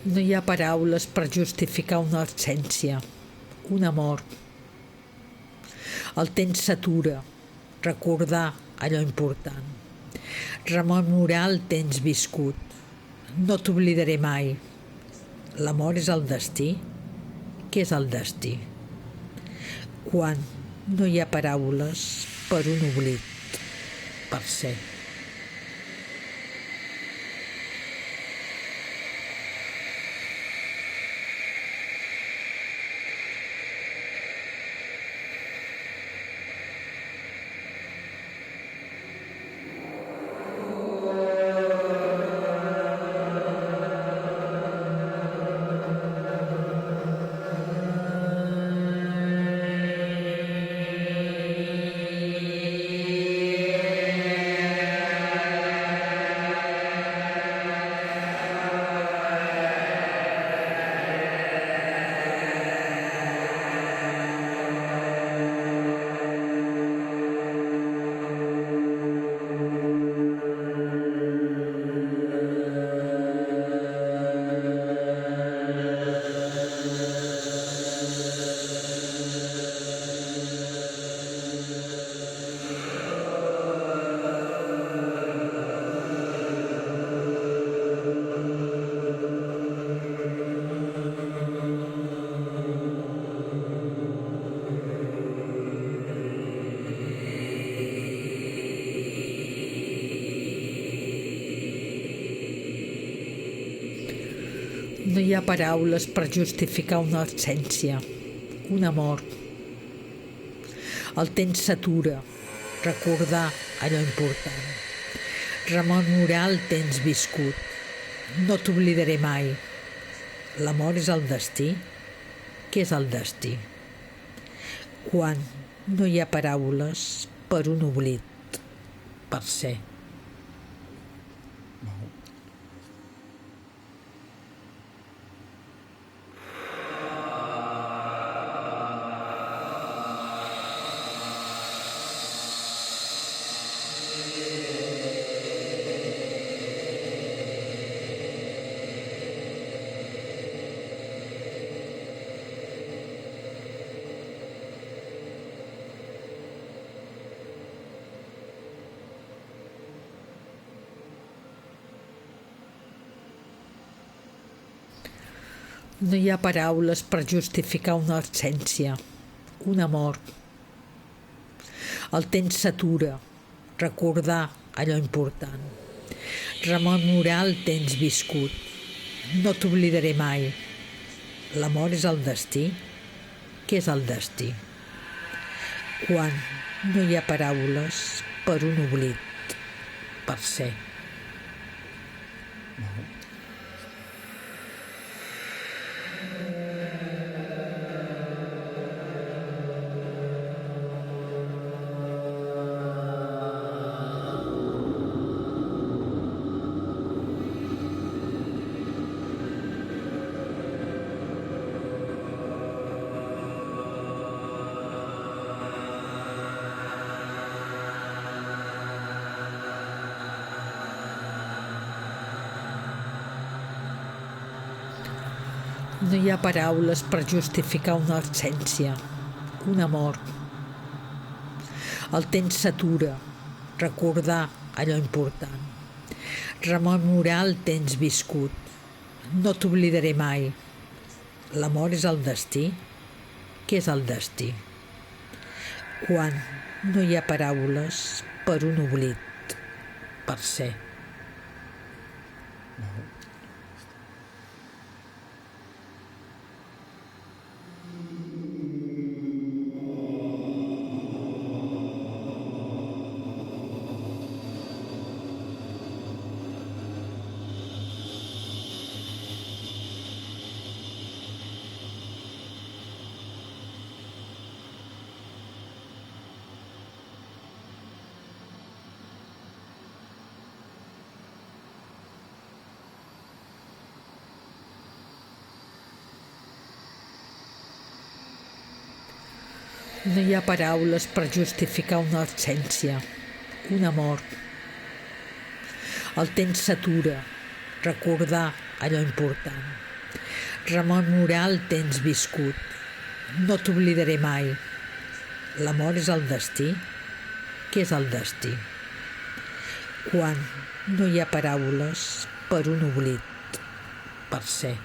No hi ha paraules per justificar una absència, una mort. El temps s'atura, recordar allò important, rememorar el temps viscut. No t'oblidaré mai. L'amor és el destí? Què és el destí? Quan no hi ha paraules per un oblit, per ser. No hi ha paraules per justificar una absència, una mort. El temps s'atura, recordar allò important, rememorar el temps viscut. No t'oblidaré mai. L'amor és el destí? Què és el destí? Quan no hi ha paraules per un oblit, per ser. No hi ha paraules per justificar una absència, una mort. El temps s'atura, recordar allò important, rememorar el temps viscut. No t'oblidaré mai. L'amor és el destí? Què és el destí? Quan no hi ha paraules per un oblit, per ser. No hi ha paraules per justificar una absència, una mort. El temps s'atura, recordar allò important, rememorar el temps viscut. No t'oblidaré mai. L'amor és el destí? Què és el destí? Quan no hi ha paraules per un oblit, per ser. No hi ha paraules per justificar una absència, una mort. El temps s'atura, recordar allò important, Rememorar el temps viscut. No t'oblidaré mai. L'amor és el destí. Què és el destí? Quan no hi ha paraules per un oblit, per ser.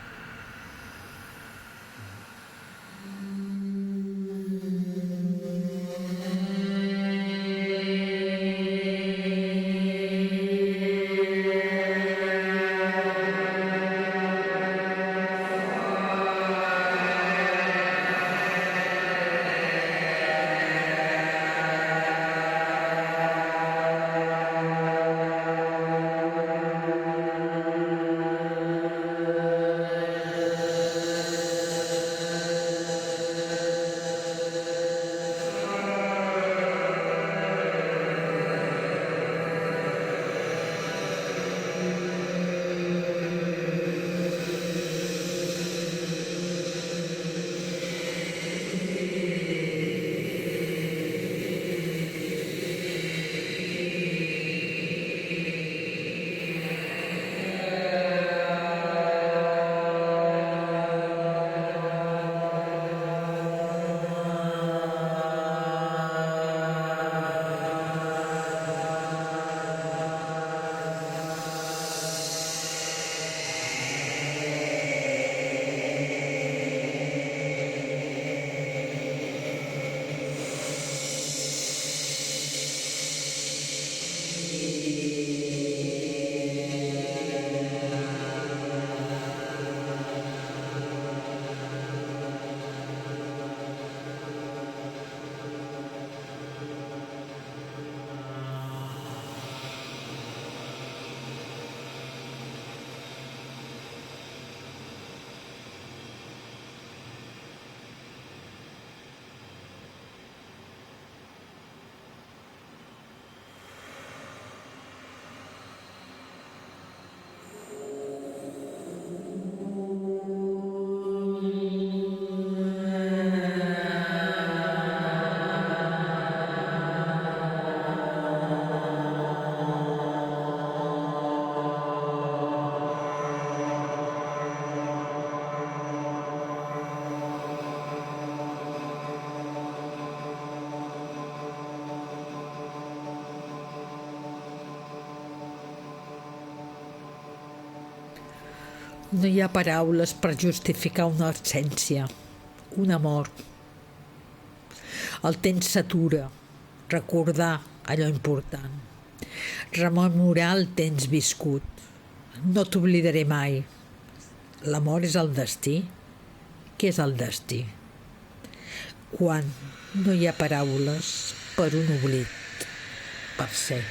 No hi ha paraules per justificar una absència, un amor. El temps s'atura, recordar allò important, rememorar el temps viscut. No t'oblidaré mai. L'amor és el destí. Què és el destí? Quan no hi ha paraules per un oblit, per ser.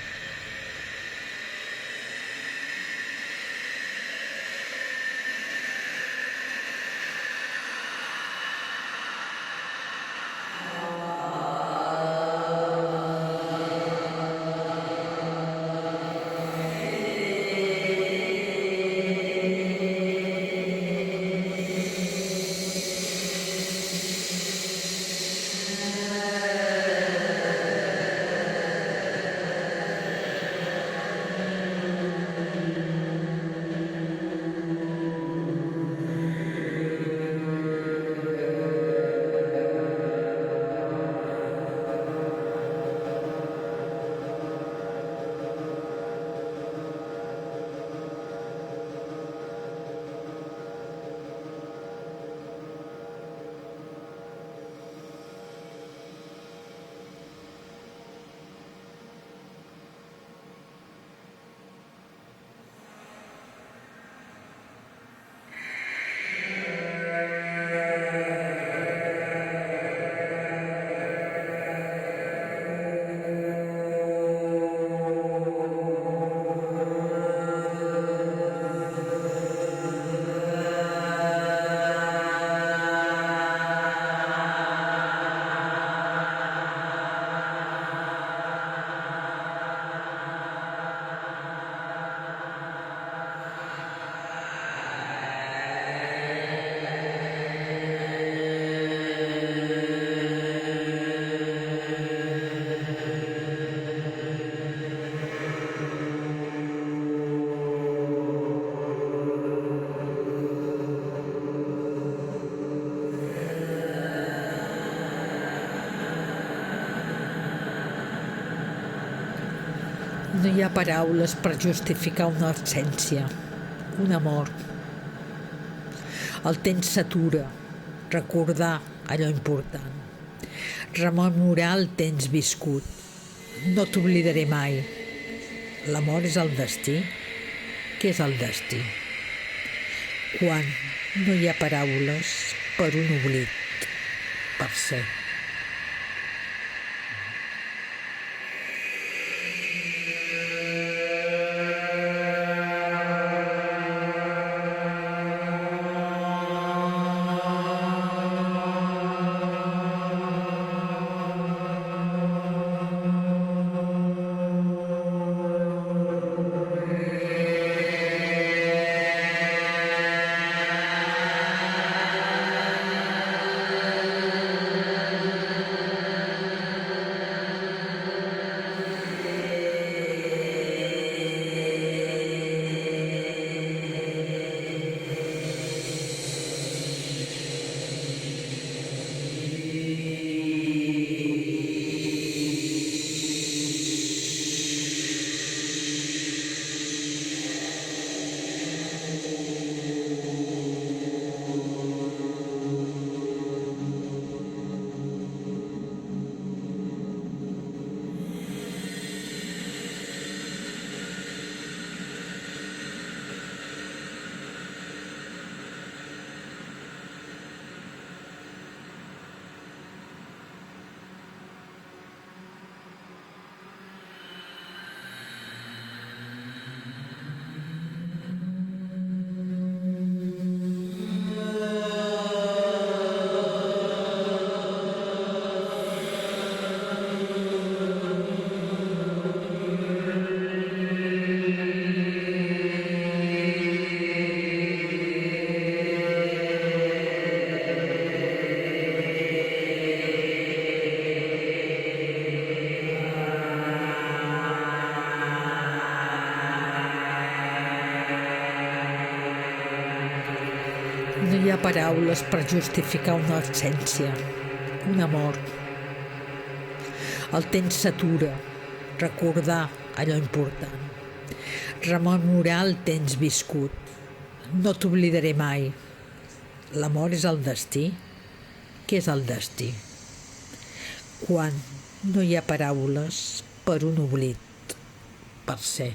No hi ha paraules per justificar una absència, un amor. El temps s'atura, recordar allò important, rememorar el temps viscut. No t'oblidaré mai. L'amor és el destí? Què és el destí? Quan no hi ha paraules per un oblit, per ser. No hi ha paraules per justificar una absència, un amor. El temps s'atura, recordar allò important, rememorar el temps viscut. No t'oblidaré mai. L'amor és el destí? Què és el destí? Quan no hi ha paraules per un oblit, per ser.